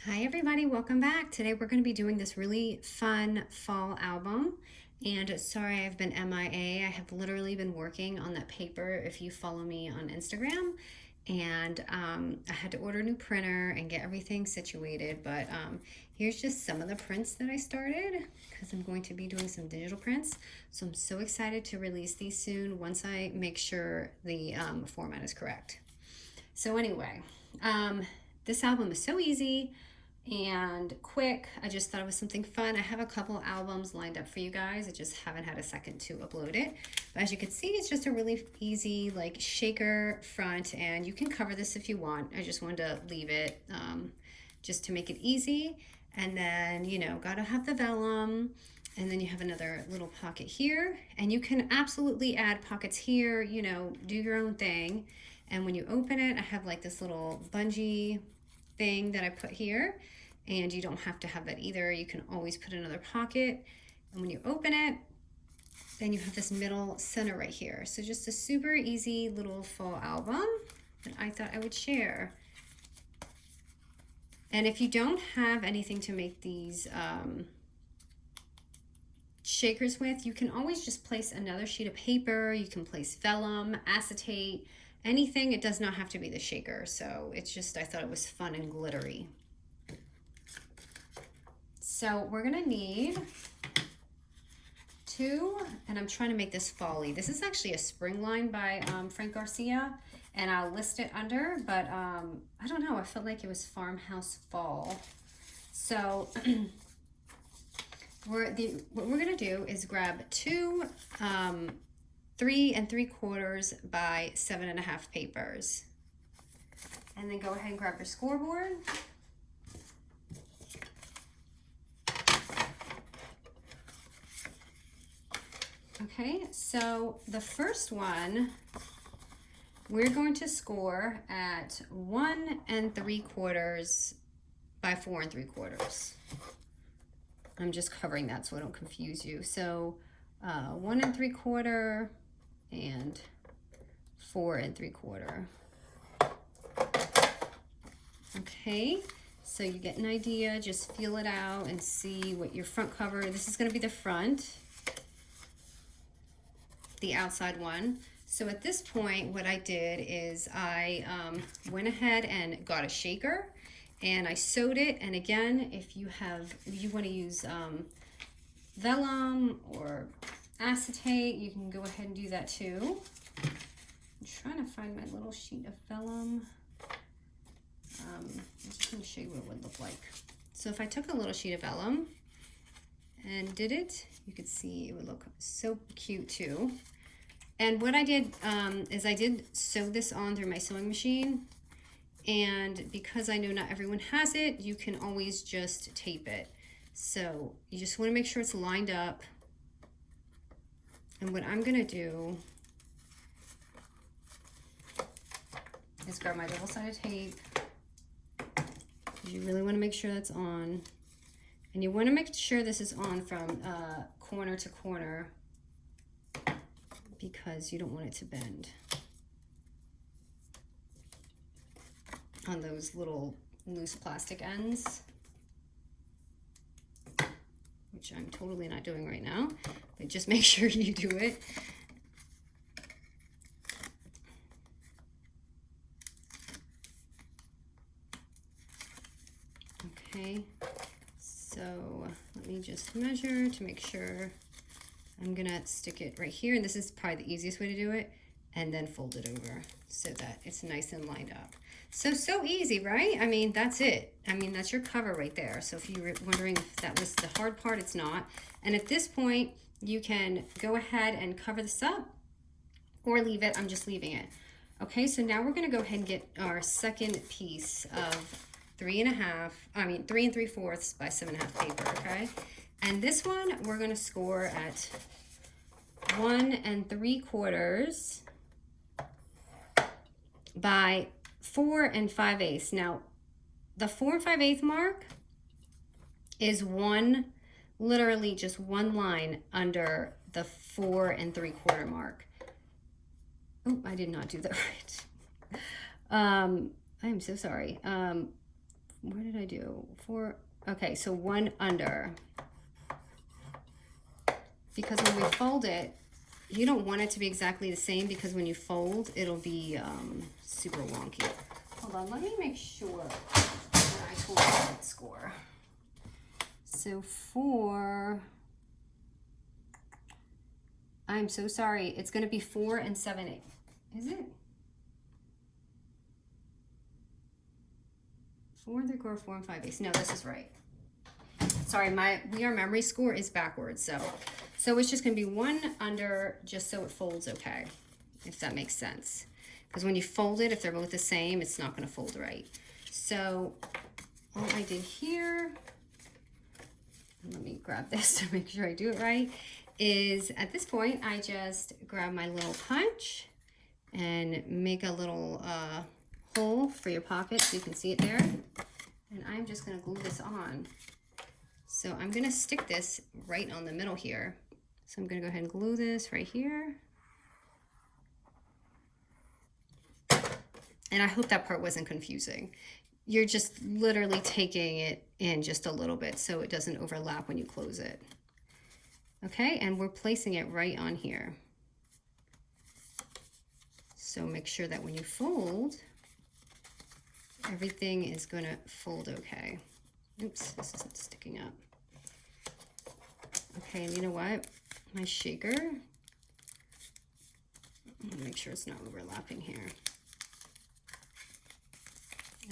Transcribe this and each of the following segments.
Hi everybody, welcome back. Today we're going to be doing this really fun fall album. And sorry I've been MIA. I have literally been working on that paper if you follow me on Instagram. And I had to order a new printer and get everything situated. But here's just some of the prints that I started because I'm going to be doing some digital prints. So I'm so excited to release these soon once I make sure the format is correct. So anyway, this album is so easy and quick. I just thought it was something fun. I have a couple albums lined up for you guys. I just haven't had a second to upload it. But as you can see, it's just a really easy like shaker front, and you can cover this if you want. I just wanted to leave it just to make it easy. And then, you know, gotta have the vellum. And then you have another little pocket here. And you can absolutely add pockets here, you know, do your own thing. And when you open it, I have like this little bungee thing that I put here, and you don't have to have that either. You can always put another pocket, and when you open it, then you have this middle center right here. So just a super easy little fall album that I thought I would share. And if you don't have anything to make these shakers with, you can always just place another sheet of paper. You can place vellum, acetate, anything. It does not have to be the shaker. So it's just, I thought it was fun and glittery. So we're gonna need two, and I'm trying to make this fall-y. This is actually a spring line by Frank Garcia, and I'll list it under, but I don't know, I felt like it was Farmhouse Fall. So what we're gonna do is grab two 3 3/4 by 7.5 papers, and then go ahead and grab your scoreboard. Okay, so the first one we're going to score at 1 3/4 by 4 3/4. I'm just covering that so I don't confuse you. So 1 3/4 and 4 3/4. Okay, so you get an idea, just feel it out and see what your front cover, this is going to be the front, the outside one. So at this point, what I did is I went ahead and got a shaker and I sewed it. And again, if you want to use vellum or acetate, you can go ahead and do that too. I'm trying to find my little sheet of vellum. I'm just going to show you what it would look like. So if I took a little sheet of vellum and did it, you could see it would look so cute too. And what I did is I did sew this on through my sewing machine, and because I know not everyone has it, you can always just tape it. So you just want to make sure it's lined up. And what I'm going to do is grab my double-sided tape. You really want to make sure that's on. And you want to make sure this is on from corner to corner, because you don't want it to bend on those little loose plastic ends, which I'm totally not doing right now, but just make sure you do it. Okay, so let me just measure to make sure. I'm gonna stick it right here, and this is probably the easiest way to do it, and then fold it over so that it's nice and lined up. So easy, right? I mean, that's it. I mean, that's your cover right there. So if you were wondering if that was the hard part, it's not. And at this point, you can go ahead and cover this up or leave it. I'm just leaving it. Okay, so now we're gonna go ahead and get our second piece of 3 3/4 by 7.5 paper, okay? And this one, we're gonna score at 1 3/4 by 4 5/8. Now, the 4 5/8 mark is literally just one line under the 4 3/4 mark. Oh, I did not do that right. I am so sorry. what did I do? 4, okay, so 1 under. Because when we fold it, you don't want it to be exactly the same, because when you fold, it'll be super wonky. Hold on, let me make sure that I told you the right score. So I'm so sorry, it's gonna be 4 7/8. Is it? 4 3/4, 4 5/8. No, this is right. Sorry, my our memory score is backwards, so it's just gonna be 1 under, just so it folds okay, if that makes sense. Because when you fold it, if they're both the same, it's not gonna fold right. So all I did here, let me grab this to make sure I do it right, is at this point, I just grab my little punch and make a little hole for your pocket so you can see it there. And I'm just gonna glue this on. So I'm gonna stick this right on the middle here. So I'm gonna go ahead and glue this right here. And I hope that part wasn't confusing. You're just literally taking it in just a little bit so it doesn't overlap when you close it. Okay, and we're placing it right on here. So make sure that when you fold, everything is gonna fold okay. Oops, this isn't sticking up. Okay, and you know what? My shaker, I'm gonna make sure it's not overlapping here.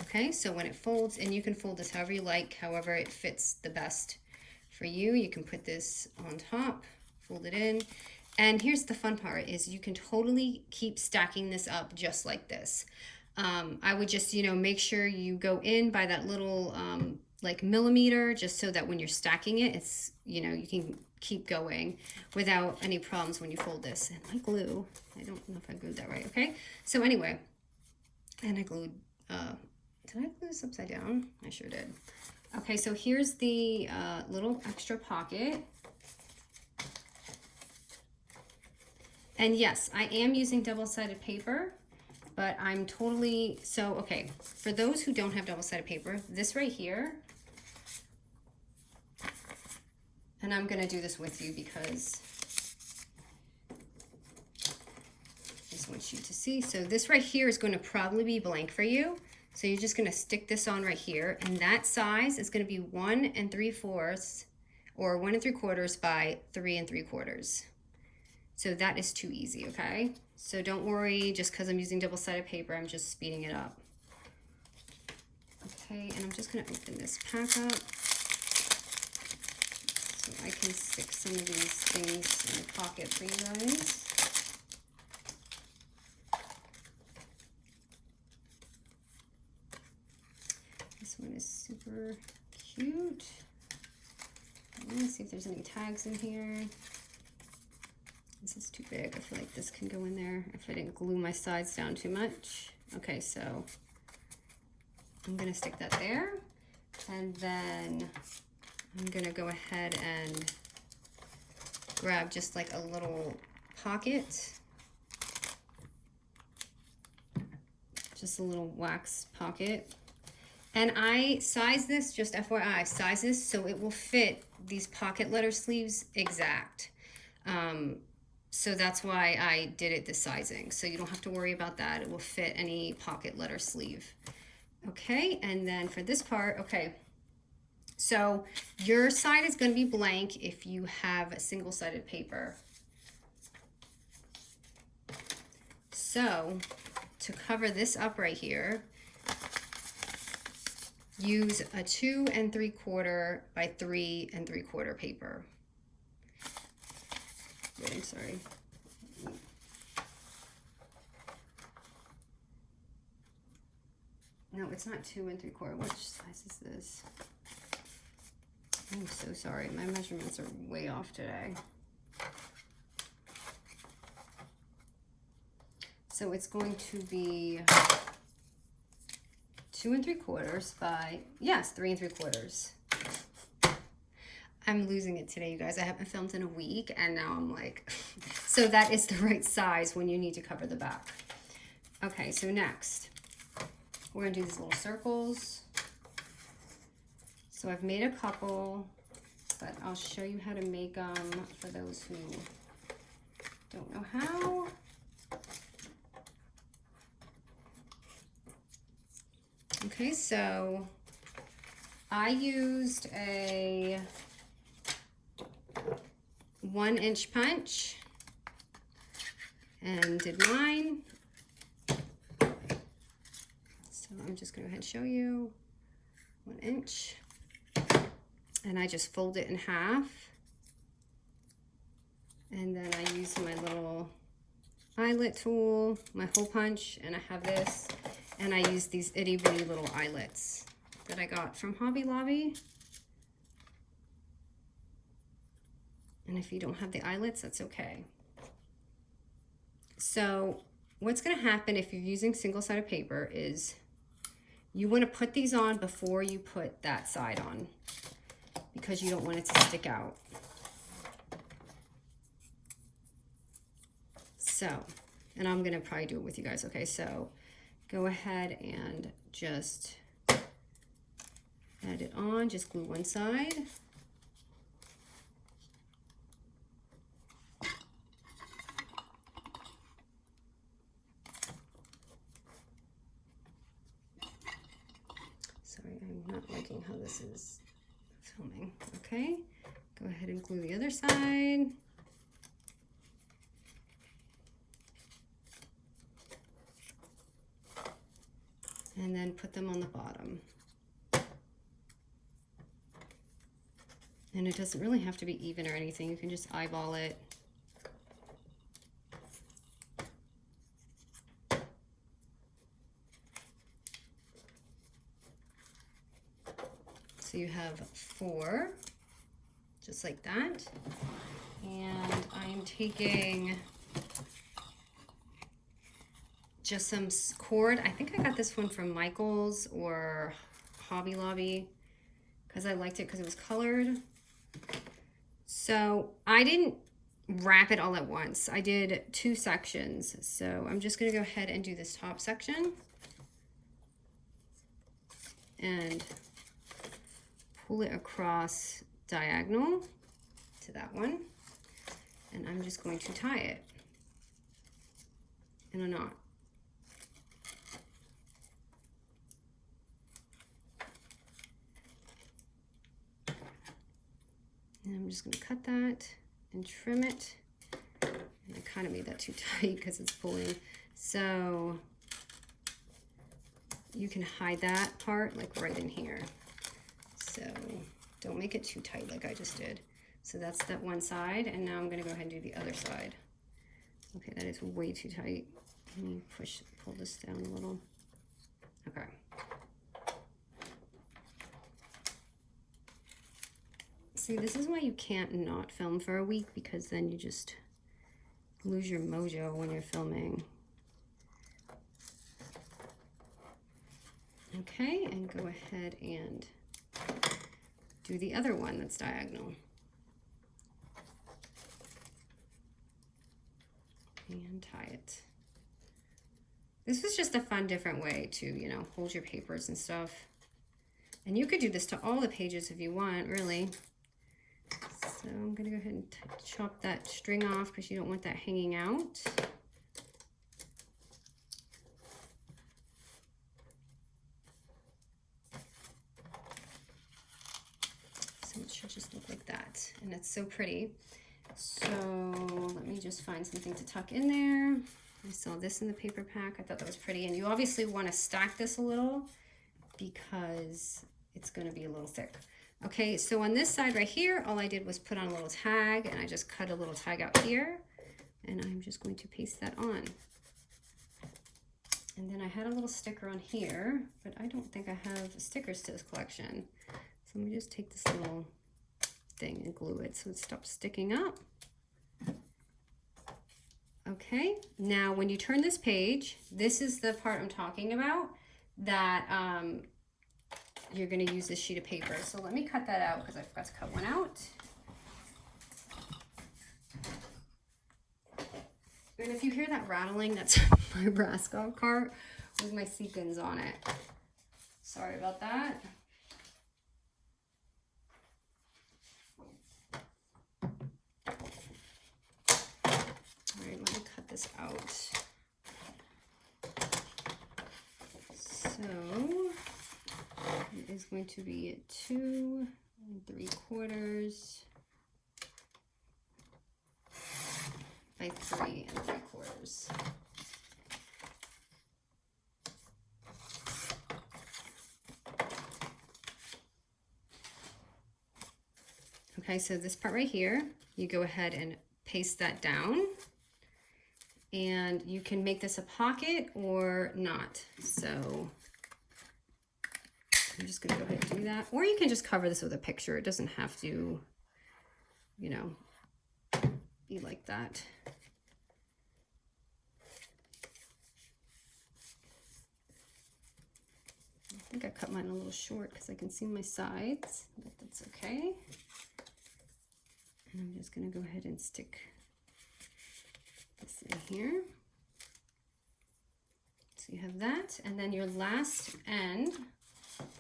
Okay, so when it folds, and you can fold this however you like, however it fits the best for you. You can put this on top, fold it in. And here's the fun part, is you can totally keep stacking this up just like this. I would just, make sure you go in by that little like millimeter, just so that when you're stacking it, it's, you can keep going without any problems when you fold this. And my glue, I don't know if I glued that right, okay? So anyway, and I glued, did I glue this upside down? I sure did. Okay, so here's the little extra pocket. And yes, I am using double-sided paper, but I'm totally, so okay, for those who don't have double-sided paper, this right here, and I'm gonna do this with you because I just want you to see. So this right here is going to probably be blank for you. So you're just gonna stick this on right here, and that size is gonna be 1 3/4 or 1 3/4 by 3 3/4. So that is too easy, okay? So don't worry, just because I'm using double-sided paper, I'm just speeding it up. Okay, and I'm just gonna open this pack up so I can stick some of these things in the pocket for you guys. This one is super cute. Let me see if there's any tags in here. This is too big. I feel like this can go in there if I didn't glue my sides down too much. Okay, so I'm gonna stick that there. And then I'm gonna go ahead and grab just like a little pocket. Just a little wax pocket. And I size this, just FYI, I size this so it will fit these pocket letter sleeves exact. So that's why I did it this sizing. So you don't have to worry about that. It will fit any pocket letter sleeve. Okay, and then for this part, okay. So your side is gonna be blank if you have single-sided paper. So to cover this up right here, use a 2 3/4 by 3 3/4 paper. Wait, I'm sorry. No, it's not 2 3/4. Which size is this? I'm so sorry. My measurements are way off today. So it's going to be 2 3/4 by, yes, 3 3/4. I'm losing it today, you guys. I haven't filmed in a week, and now I'm like, so that is the right size when you need to cover the back. Okay, so next, we're gonna do these little circles. So I've made a couple, but I'll show you how to make them for those who don't know how. Okay, so I used a 1-inch punch and did mine. So I'm just going to go ahead and show you 1 inch. And I just fold it in half. And then I use my little eyelet tool, my hole punch, and I have this. And I use these itty bitty little eyelets that I got from Hobby Lobby. And if you don't have the eyelets, that's okay. So what's going to happen if you're using single-sided paper is you want to put these on before you put that side on, because you don't want it to stick out. So, and I'm going to probably do it with you guys. Okay, so go ahead and just add it on, just glue one side. Sorry, I'm not liking how this is filming. Okay, go ahead and glue the other side. And then put them on the bottom. And it doesn't really have to be even or anything. You can just eyeball it. So you have 4, just like that. And I'm taking just some cord. I think I got this one from Michael's or Hobby Lobby because I liked it because it was colored. So I didn't wrap it all at once. I did 2 sections. So I'm just going to go ahead and do this top section and pull it across diagonal to that one. And I'm just going to tie it in a knot. And I'm just going to cut that and trim it. And I kind of made that too tight because it's pulling. So you can hide that part like right in here. So don't make it too tight like I just did. So that's that one side. And now I'm going to go ahead and do the other side. Okay, that is way too tight. Let me pull this down a little. Okay. See, this is why you can't not film for a week, because then you just lose your mojo when you're filming. Okay, and go ahead and do the other one that's diagonal. And tie it. This was just a fun, different way to, you know, hold your papers and stuff. And you could do this to all the pages if you want, really. So I'm going to go ahead and chop that string off because you don't want that hanging out. So it should just look like that. And it's so pretty. So let me just find something to tuck in there. I saw this in the paper pack. I thought that was pretty. And you obviously want to stack this a little because it's going to be a little thick. Okay, so on this side right here, all I did was put on a little tag, and I just cut a little tag out here, and I'm just going to paste that on. And then I had a little sticker on here, but I don't think I have stickers to this collection. So let me just take this little thing and glue it so it stops sticking up. Okay, now when you turn this page, this is the part I'm talking about, that you're going to use this sheet of paper. So let me cut that out because I forgot to cut one out. And if you hear that rattling, that's my Brasco cart with my sequins on it. Sorry about that. this out. So it is going to be 2 3/4 by 3 3/4. Okay, so this part right here, you go ahead and paste that down, and you can make this a pocket or not. So I'm just gonna go ahead and do that. Or you can just cover this with a picture. It doesn't have to, you know, be like that. I think I cut mine a little short because I can see my sides, but that's okay. And I'm just gonna go ahead and stick this in here. So you have that, and then your last end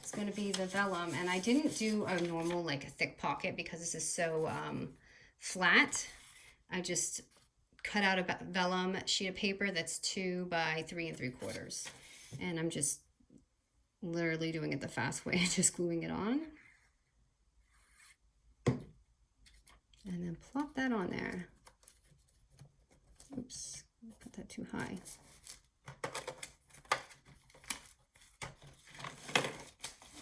is going to be the vellum. And I didn't do a normal, like a thick pocket, because this is so flat. I just cut out a vellum sheet of paper that's 2 by 3 3/4. And I'm just literally doing it the fast way, just gluing it on. And then plop that on there. Oops, put that too high.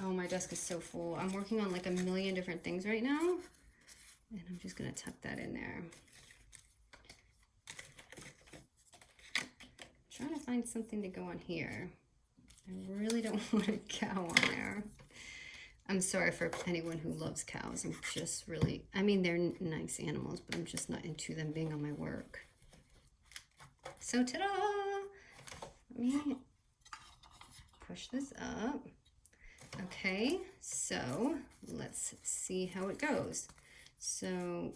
Oh, my desk is so full. I'm working on like a million different things right now. And I'm just gonna tuck that in there. I'm trying to find something to go on here. I really don't want a cow on there. I'm sorry for anyone who loves cows. I'm just really, I mean, they're nice animals, but I'm just not into them being on my work. So ta-da! Let me push this up. Okay, so let's see how it goes. So,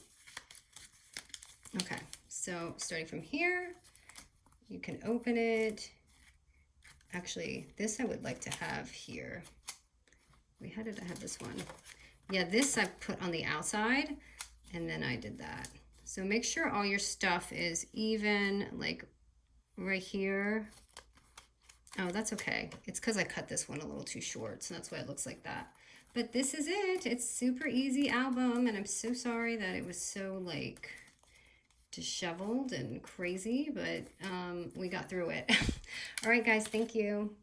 okay, so starting from here, you can open it. Actually, this I would like to have here. Wait, how did I have this one? Yeah, this I put on the outside, and then I did that. So make sure all your stuff is even, like right here. Oh, that's okay. It's because I cut this one a little too short, so that's why it looks like that. But this is it. It's super easy album, and I'm so sorry that it was so like disheveled and crazy, but we got through it. All right, guys, thank you.